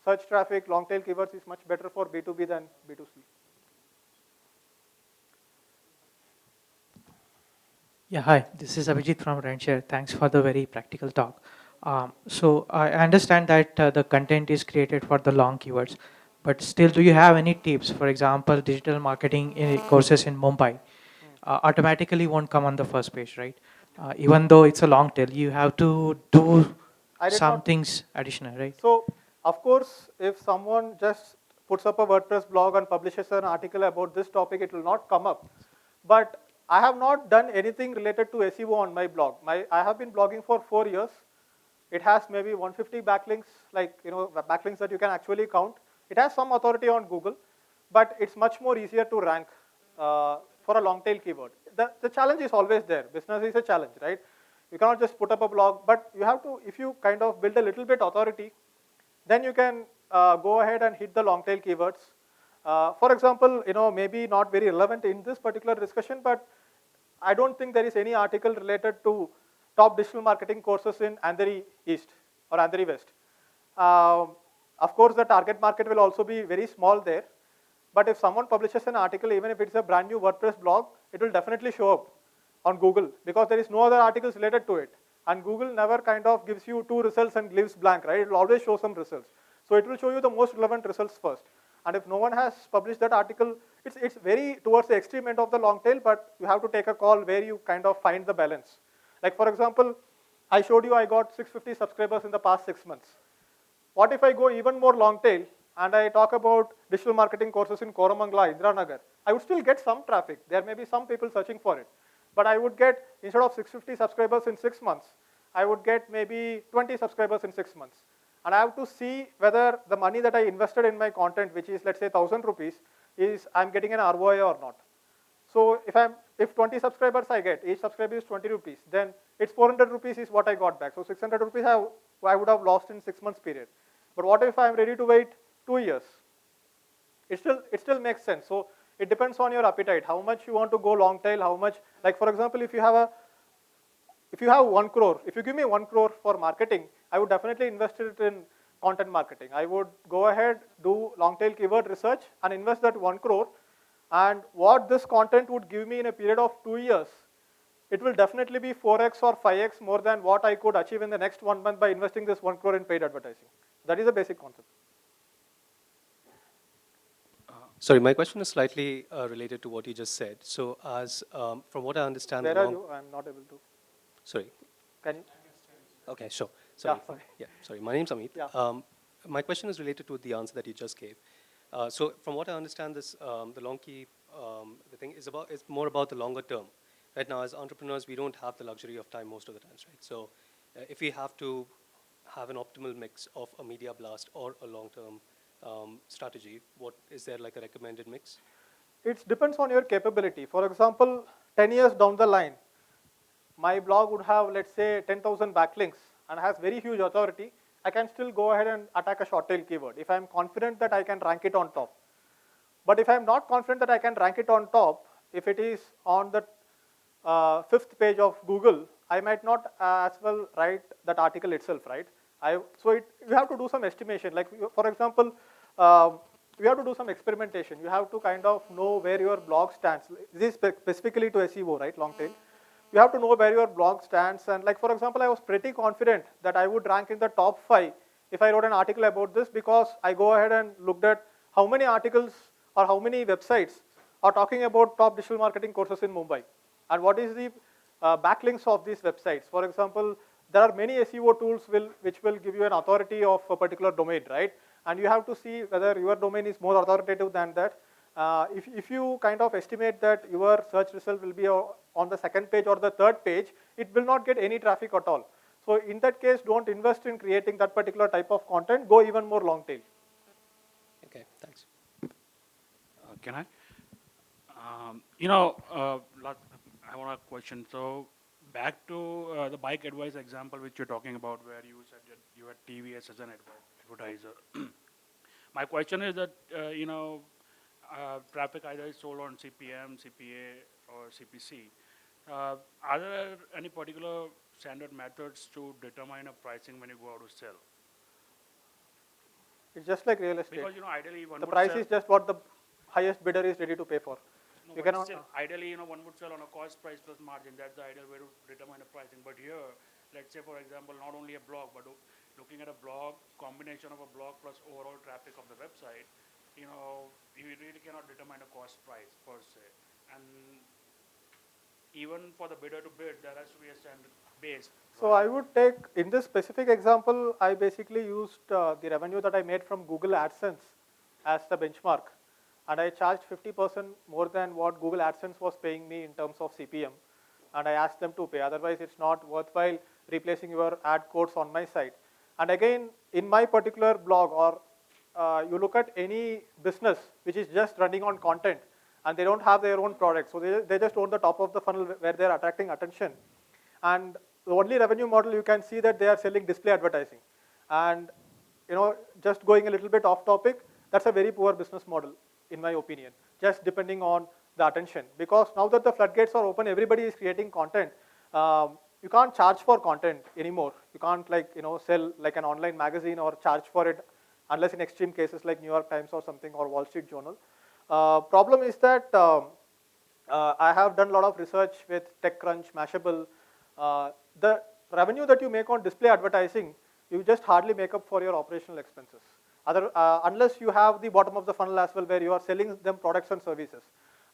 search traffic, long tail keywords is much better for B2B than B2C. Yeah, hi, this is Abhijit from Renshare. Thanks for the very practical talk. So I understand that the content is created for the long keywords, but still, do you have any tips? For example, digital marketing courses in Mumbai automatically won't come on the first page, right? Even though it's a long tail, you have to do I did some not. things additional, right? So, of course, if someone just puts up a WordPress blog and publishes an article about this topic, it will not come up. But I have not done anything related to SEO on my blog. I have been blogging for 4 years. It has maybe 150 backlinks, like backlinks that you can actually count. It has some authority on Google, but it's much more easier to rank for a long tail keyword. The challenge is always there. Business is a challenge, right? You cannot just put up a blog, but you have to, if you kind of build a little bit authority, then you can go ahead and hit the long tail keywords. For example, maybe not very relevant in this particular discussion, but I don't think there is any article related to top digital marketing courses in Andheri East or Andheri West. Of course, the target market will also be very small there. But if someone publishes an article, even if it's a brand new WordPress blog, it will definitely show up on Google because there is no other articles related to it. And Google never kind of gives you 2 results and leaves blank, right? It will always show some results. So it will show you the most relevant results first. And if no one has published that article, it's very towards the extreme end of the long tail, but you have to take a call where you kind of find the balance. Like for example, I showed you I got 650 subscribers in the past 6 months. What if I go even more long tail and I talk about digital marketing courses in Koramangala, Indiranagar? I would still get some traffic. There may be some people searching for it. but I would get, instead of 650 subscribers in 6 months, I would get maybe 20 subscribers in 6 months. And I have to see whether the money that I invested in my content, which is let's say 1,000 rupees, is I'm getting an ROI or not. So if 20 subscribers I get, each subscriber is 20 rupees, then it's 400 rupees is what I got back. So 600 rupees I would have lost in 6 months period. But what if I'm ready to wait 2 years? It still makes sense. So it depends on your appetite, how much you want to go long tail, how much, like for example, if you have 1 crore, if you give me 1 crore for marketing, I would definitely invest it in content marketing. I would go ahead, do long tail keyword research and invest that 1 crore. And what this content would give me in a period of 2 years, it will definitely be 4x or 5x more than what I could achieve in the next 1 month by investing this 1 crore in paid advertising. That is the basic concept. Sorry, my question is slightly related to what you just said. So from what I understand, Where are you? I'm not able to. Sorry. Can you? Okay, sure. Sorry. Yeah, sorry. Yeah, sorry. My name's Amit. Yeah. My question is related to the answer that you just gave. So from what I understand, the long key, the thing is more about the longer term. Right now, as entrepreneurs, we don't have the luxury of time most of the times, right? So if we have to have an optimal mix of a media blast or a long-term strategy, what is there like a recommended mix? It depends on your capability. For example, 10 years down the line, my blog would have, let's say, 10,000 backlinks and has very huge authority. I can still go ahead and attack a short tail keyword if I'm confident that I can rank it on top. But if I'm not confident that I can rank it on top, if it is on the 5th page of Google, I might not as well write that article itself, right? You have to do some estimation. Like, for example, you have to do some experimentation. You have to kind of know where your blog stands. This is specifically to SEO, right, long tail. You have to know where your blog stands. And like, for example, I was pretty confident that I would rank in the top 5 if I wrote an article about this, because I go ahead and looked at how many articles or how many websites are talking about top digital marketing courses in Mumbai. And what is the backlinks of these websites. For example, there are many SEO tools which will give you an authority of a particular domain, right? And you have to see whether your domain is more authoritative than that. If you kind of estimate that your search result will be on the 2nd page or the 3rd page, it will not get any traffic at all. So in that case, don't invest in creating that particular type of content. Go even more long tail. Okay, thanks. Can I? I want a question. So back to the bike advice example which you're talking about, where you said that you had TVS as an advertiser. My question is that, traffic either is sold on CPM, CPA, or CPC. Are there any particular standard methods to determine a pricing when you go out to sell? It's just like real estate. Because, ideally one the would price sell, is just what the highest bidder is ready to pay for. no, You but cannot. still, ideally, one would sell on a cost price plus margin. That's the ideal way to determine a pricing. But here, let's say, for example, not only a blog, but looking at a blog, combination of a blog plus overall traffic of the website, you really cannot determine a cost price per se. And even for the bidder to bid, there has to be a standard base. So I would take, in this specific example, I basically used the revenue that I made from Google AdSense as the benchmark. And I charged 50% more than what Google AdSense was paying me in terms of CPM. And I asked them to pay. Otherwise, it's not worthwhile replacing your ad codes on my site. And again, in my particular blog, or you look at any business which is just running on content, and they don't have their own product. So they just own the top of the funnel where they're attracting attention. And the only revenue model you can see that they are selling display advertising. And just going a little bit off topic, that's a very poor business model, in my opinion, just depending on the attention. Because now that the floodgates are open, everybody is creating content. You can't charge for content anymore. You can't sell like an online magazine or charge for it, unless in extreme cases like New York Times or something, or Wall Street Journal. Problem is that I have done a lot of research with TechCrunch, Mashable. The revenue that you make on display advertising, you just hardly make up for your operational expenses. Unless you have the bottom of the funnel as well, where you are selling them products and services.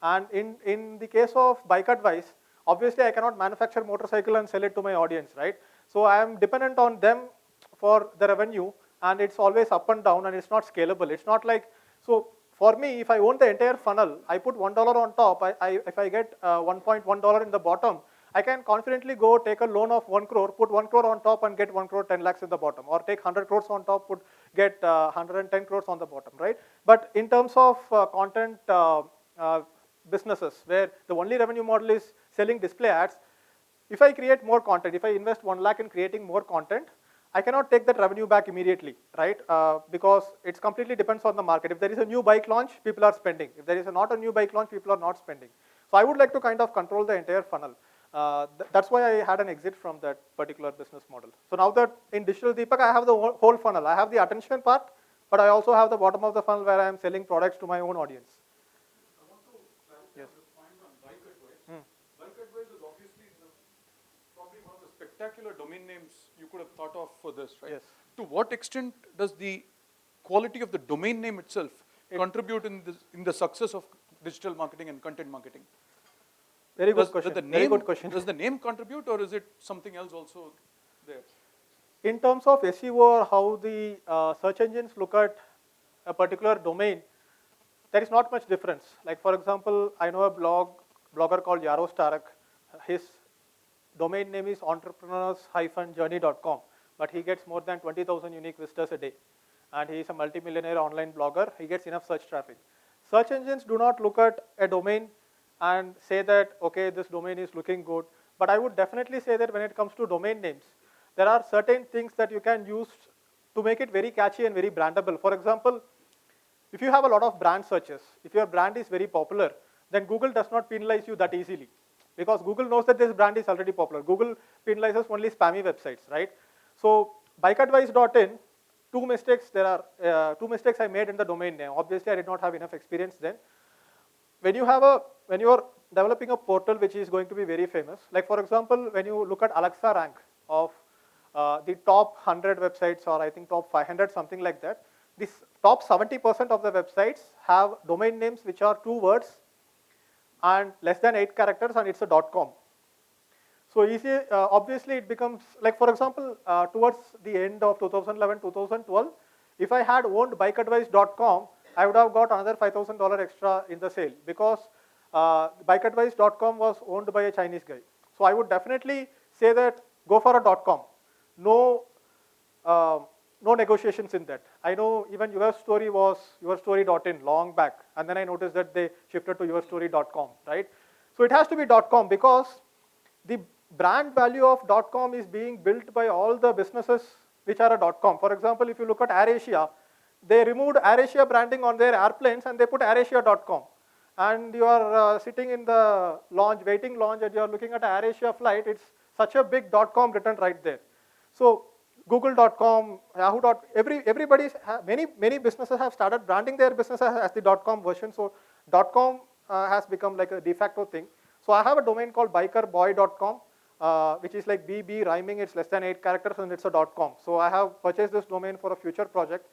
And in the case of bike advice, obviously I cannot manufacture motorcycle and sell it to my audience, right? So I am dependent on them for the revenue, and it's always up and down, and it's not scalable. It's not like, so For me, if I own the entire funnel, I put $1 on top, if I get $1.1 in the bottom, I can confidently go take a loan of 1 crore, put 1 crore on top and get 1 crore 10 lakhs in the bottom, or take 100 crores on top, get 110 crores on the bottom, right? But in terms of content businesses, where the only revenue model is selling display ads, if I create more content, if I invest 1 lakh in creating more content, I cannot take that revenue back immediately, right? Because it completely depends on the market. If there is a new bike launch, people are spending. If there is not a new bike launch, people are not spending. So I would like to kind of control the entire funnel. That's why I had an exit from that particular business model. So now that in Digital Deepak, I have the whole funnel. I have the attention part, but I also have the bottom of the funnel where I am selling products to my own audience. I want to clarify Yes. the point on bike advice. Bike advice is obviously probably one of the spectacular domain names you could have thought of for this, right? Yes. To what extent does the quality of the domain name itself contribute in the success of digital marketing and content marketing? Very good question. Very good question. Does the name contribute, or is it something else also there? In terms of SEO or how the search engines look at a particular domain, there is not much difference. Like for example, I know a blogger called Yaros Tarak. His domain name is entrepreneurs-journey.com, but he gets more than 20,000 unique visitors a day. And he is a multi-millionaire online blogger. He gets enough search traffic. Search engines do not look at a domain and say that, okay, this domain is looking good. But I would definitely say that when it comes to domain names, there are certain things that you can use to make it very catchy and very brandable. For example, if you have a lot of brand searches, if your brand is very popular, then Google does not penalize you that easily, because Google knows that this brand is already popular. Google penalizes only spammy websites, right? So bikeadvice.in, two mistakes I made in the domain name. Obviously, I did not have enough experience then. When you are developing a portal which is going to be very famous, like for example, when you look at Alexa rank of the top 100 websites, or I think top 500, something like that, this top 70% of the websites have domain names which are 2 words and less than 8 characters, and it's a .com. So obviously it becomes, like for example, towards the end of 2011, 2012, if I had owned bikeadvice.com, I would have got another $5,000 extra in the sale, because bikeadvice.com was owned by a Chinese guy. So I would definitely say that go for a .com. No negotiations in that. I know even your story was yourstory.in long back, and then I noticed that they shifted to yourstory.com, right? So it has to be .com, because the brand value of .com is being built by all the businesses which are a .com. For example, if you look at AirAsia, they removed AirAsia branding on their airplanes and they put AirAsia.com. And you are sitting in the waiting lounge, and you are looking at an AirAsia flight. It's such a big .com written right there. So Google.com, Yahoo. Many businesses have started branding their businesses as the .com version. So .com has become like a de facto thing. So I have a domain called bikerboy.com, which is like BB rhyming. It's less than 8 characters and it's a .com. So I have purchased this domain for a future project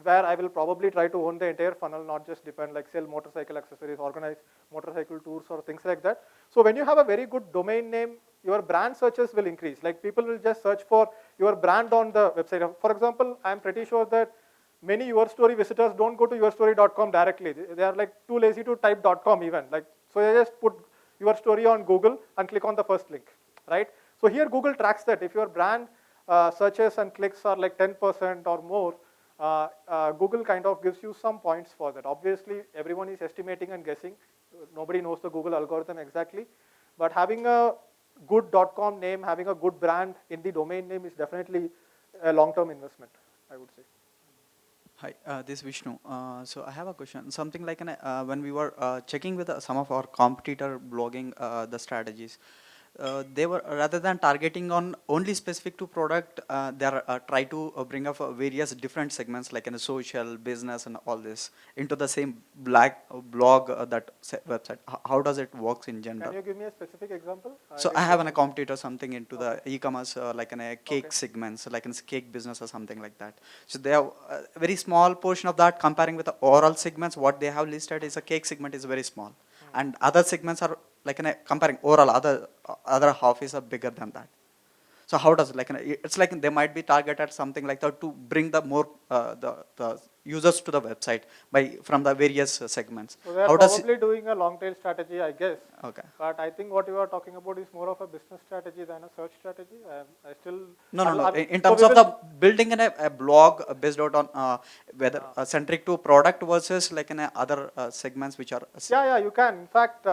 where I will probably try to own the entire funnel, not just depend, like sell motorcycle accessories, organize motorcycle tours or things like that. So when you have a very good domain name, your brand searches will increase. Like people will just search for your brand on the website. For example, I'm pretty sure that many Your Story visitors don't go to yourstory.com directly. They are like too lazy to type .com even. So they just put Your Story on Google and click on the first link, right? So here Google tracks that. If your brand searches and clicks are like 10% or more, Google kind of gives you some points for that. Obviously, everyone is estimating and guessing. Nobody knows the Google algorithm exactly. But having a good .com name, having a good brand in the domain name is definitely a long-term investment, I would say. Hi, this is Vishnu. So I have a question. Something like when we were checking with some of our competitor blogging the strategies, they were, rather than targeting on only specific to product, they are try to bring up various different segments like in a social, business, and all this into the same blog website. How does it works in general? Can you give me a specific example? So I have a competitor something into the e-commerce like in a cake segments, like in cake business or something like that. So they have a very small portion of that comparing with the oral segments. What they have listed is a cake segment is very small, and other segments are like in a comparing oral, other half is bigger than that. So how does like it's like they might be targeted something like that to bring the more the users to the website by from the various segments. So they are How does it, probably doing a long tail strategy, I guess. okay. But I think what you are talking about is more of a business strategy than a search strategy. I still No, no, no. In so terms we of will, the building in a blog based out on whether centric to product versus like in a other segments which are. yeah, you can. In fact,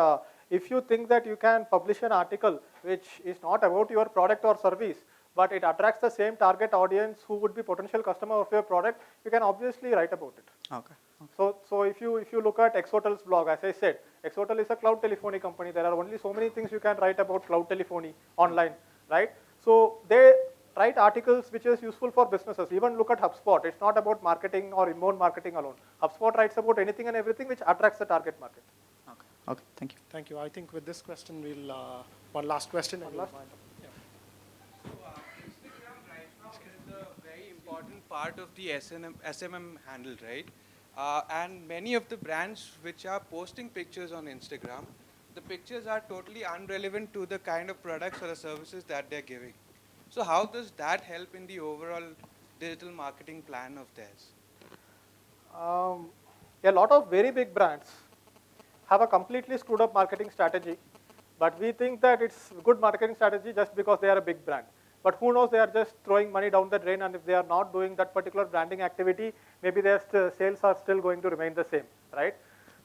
if you think that you can publish an article which is not about your product or service, but it attracts the same target audience who would be potential customer of your product, you can obviously write about it. Okay. So if you look at Exotel's blog, as I said, Exotel is a cloud telephony company. There are only so many things you can write about cloud telephony online, right? So they write articles which is useful for businesses. Even look at HubSpot. It's not about marketing or inbound marketing alone. HubSpot writes about anything and everything which attracts the target market. Okay. Okay. Thank you. Thank you. I think with this question, we'll, one last question. and we'll wind up. Instagram right now is a very important part of the SMM handle, right? And many of the brands which are posting pictures on Instagram, the pictures are totally unrelevant to the kind of products or the services that they're giving. So how does that help in the overall digital marketing plan of theirs? A lot of very big brands have a completely screwed up marketing strategy, but we think that it's good marketing strategy just because they are a big brand. But who knows, they are just throwing money down the drain, and if they are not doing that particular branding activity, maybe their sales are still going to remain the same, right?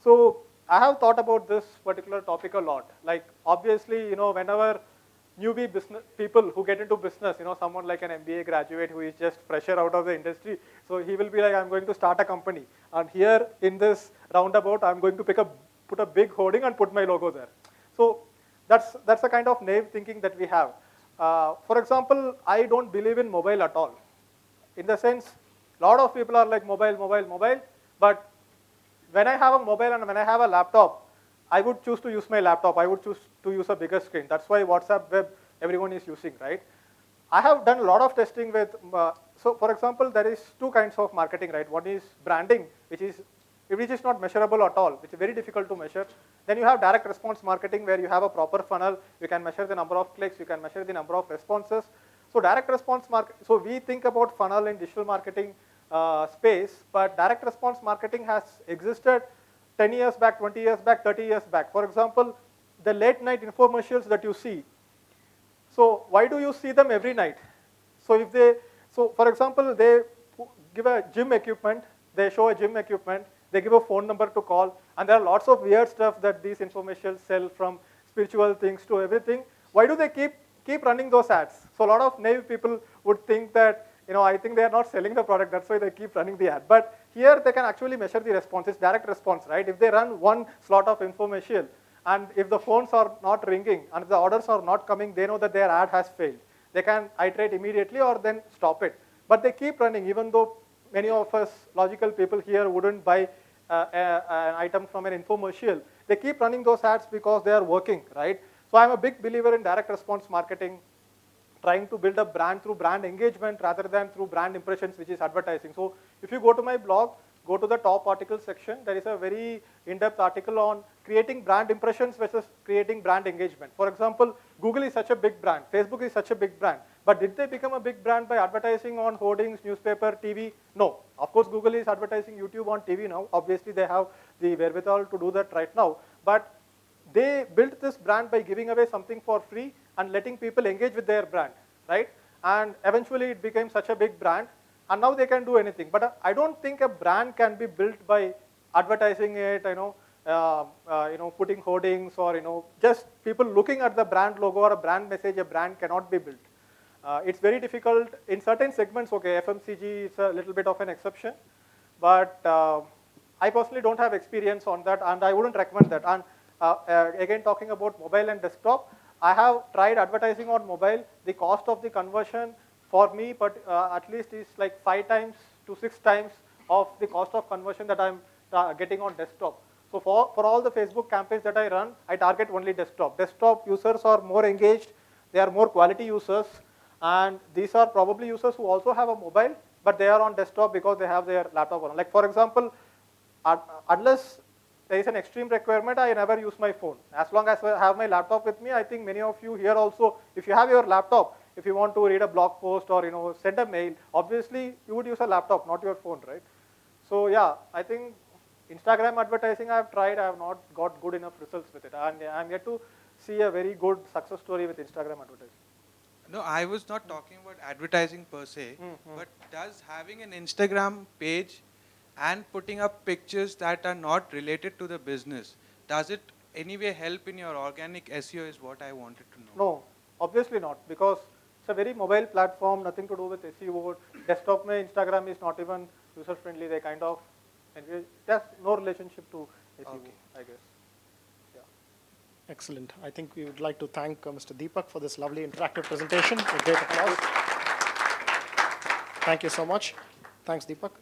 So I have thought about this particular topic a lot. Like obviously, whenever newbie business people who get into business, someone like an MBA graduate who is just fresher out of the industry, so he will be like, I'm going to start a company, and here in this roundabout, I'm going to put a big hoarding and put my logo there. So that's a kind of naive thinking that we have. For example, I don't believe in mobile at all. In the sense, a lot of people are like mobile, but when I have a mobile and when I have a laptop, I would choose to use my laptop. I would choose to use a bigger screen. That's why WhatsApp web everyone is using, right? I have done a lot of testing with, so for example, there is two kinds of marketing, right? One is branding, which is not measurable at all, which is very difficult to measure. Then you have direct response marketing where you have a proper funnel. You can measure the number of clicks. You can measure the number of responses. So direct response so we think about funnel in digital marketing space, but direct response marketing has existed 10 years back, 20 years back, 30 years back. For example, the late night infomercials that you see. So why do you see them every night? So for example, they give a gym equipment, they show a gym equipment, they give a phone number to call, and there are lots of weird stuff that these infomercials sell, from spiritual things to everything. Why do they keep running those ads? So a lot of naive people would think that, I think they are not selling the product, that's why they keep running the ad. But here they can actually measure the response. It's direct response, right? If they run one slot of infomercial, and if the phones are not ringing and if the orders are not coming, they know that their ad has failed. They can iterate immediately or then stop it. But they keep running, even though many of us logical people here wouldn't buy an item from an infomercial. They keep running those ads because they are working, right? So I'm a big believer in direct response marketing, trying to build a brand through brand engagement rather than through brand impressions, which is advertising. So if you go to my blog, go to the top article section, there is a very in-depth article on creating brand impressions versus creating brand engagement. For example, Google is such a big brand, Facebook is such a big brand, but did they become a big brand by advertising on hoardings, newspaper, TV? No. Of course, Google is advertising YouTube on TV now. Obviously, they have the wherewithal to do that right now. But they built this brand by giving away something for free and letting people engage with their brand, right? And eventually, it became such a big brand, and now they can do anything. But I don't think a brand can be built by advertising it, putting hoardings, or just people looking at the brand logo or a brand message. A brand cannot be built. It's very difficult in certain segments. Okay, FMCG is a little bit of an exception, but I personally don't have experience on that, and I wouldn't recommend that. And again, talking about mobile and desktop, I have tried advertising on mobile. The cost of the conversion for me, but at least is like 5 times to 6 times of the cost of conversion that I'm getting on desktop. So for all the Facebook campaigns that I run, I target only desktop. Desktop users are more engaged, they are more quality users, and these are probably users who also have a mobile, but they are on desktop because they have their laptop on. Like for example, unless there is an extreme requirement, I never use my phone. As long as I have my laptop with me, I think many of you here also, if you have your laptop, if you want to read a blog post or send a mail, obviously you would use a laptop, not your phone, right? So yeah, I think Instagram advertising I have tried, I have not got good enough results with it, and I'm yet to see a very good success story with Instagram advertising. No, I was not talking about advertising per se, but does having an Instagram page and putting up pictures that are not related to the business, does it anyway help in your organic SEO is what I wanted to know. No, obviously not, because it's a very mobile platform, nothing to do with SEO. Desktop mein Instagram is not even user friendly, they kind of, it has no relationship to SEO, Okay. I guess. Excellent. I think we would like to thank Mr. Deepak for this lovely interactive presentation. A great applause. Thank you so much. Thanks, Deepak.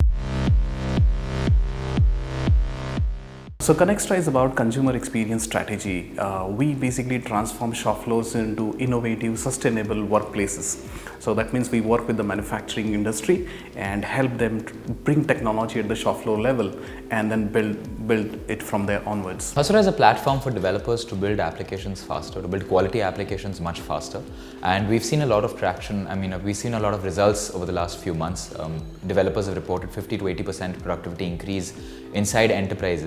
So Connextra is about consumer experience strategy. We basically transform shop floors into innovative, sustainable workplaces. So that means we work with the manufacturing industry and help them bring technology at the shop floor level and then build it from there onwards. Hasura is a platform for developers to build applications faster, to build quality applications much faster. And we've seen a lot of traction. I mean, we've seen a lot of results over the last few months. Developers have reported 50 to 80% productivity increase inside enterprises.